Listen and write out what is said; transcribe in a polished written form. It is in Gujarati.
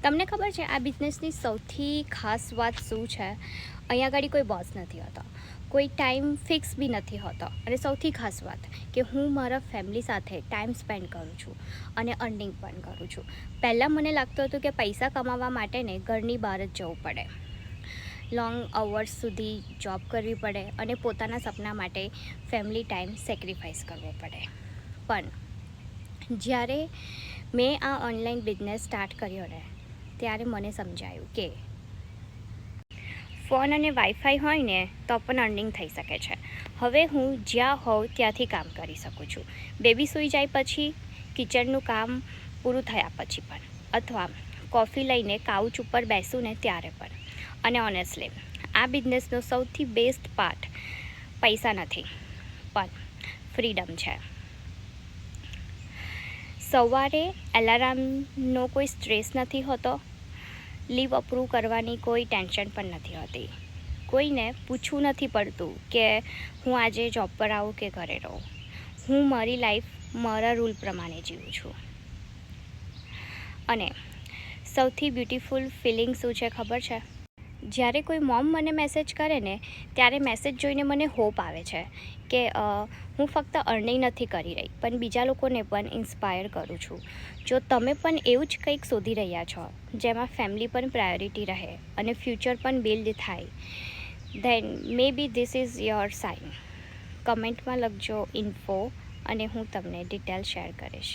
તમને ખબર છે આ બિઝનેસની સૌથી ખાસ વાત શું છે? અહીંયા આગળ કોઈ બોસ નથી હોતો, કોઈ ટાઈમ ફિક્સ બી નથી હોતો, અને સૌથી ખાસ વાત કે હું મારા ફેમિલી સાથે ટાઈમ સ્પેન્ડ કરું છું અને અર્નિંગ પણ કરું છું. પહેલાં મને લાગતું હતું કે પૈસા કમાવા માટે ને ઘરની બહાર જ જવું પડે, લોંગ અવર્સ સુધી જોબ કરવી પડે અને પોતાના સપના માટે ફેમિલી ટાઈમ સેક્રિફાઈસ કરવો પડે. પણ જ્યારે મેં આ ઓનલાઈન બિઝનેસ સ્ટાર્ટ કર્યો ને ત્યારે મને સમજાયું કે ફોન અને વાઈફાઈ હોય ને તો પણ અર્નિંગ થઈ શકે છે. હવે હું જ્યાં હોઉં ત્યાંથી કામ કરી શકું છું, બેબી સૂઈ જાય પછી, કિચનનું કામ પૂરું થયા પછી પણ, અથવા કોફી લઈને કાઉચ ઉપર બેસું ને ત્યારે પણ. અને ઓનેસ્ટલી આ બિઝનેસનો સૌથી બેસ્ટ પાર્ટ પૈસા નથી પણ ફ્રીડમ છે. સવારે એલાર્મનો કોઈ સ્ટ્રેસ નથી હોતો, લીવ અપ્રૂવ કરવાની કોઈ ટેન્શન પણ નથી હોતી, કોઈને પૂછવું નથી પડતું કે હું આજે જોબ પર આવું કે ઘરે રહું. હું મારી લાઈફ મારા રૂલ પ્રમાણે જીવું છું. અને સૌથી બ્યુટિફુલ ફિલિંગ શું છે ખબર છે? જ્યારે કોઈ મોમ મને મેસેજ કરે ને ત્યારે મેસેજ જોઈને મને હોપ આવે છે કે હું ફક્ત અર્નિંગ નથી કરી રહી પણ બીજા લોકોને પણ ઇન્સ્પાયર કરું છું. જો તમે પણ એવું જ કંઈક શોધી રહ્યા છો જેમાં ફેમિલી પણ પ્રાયોરિટી રહે અને ફ્યુચર પણ બિલ્ડ થાય, then may be this is your sign. કમેન્ટમાં લખજો ઇન્ફો અને હું તમને ડિટેલ શેર કરીશ.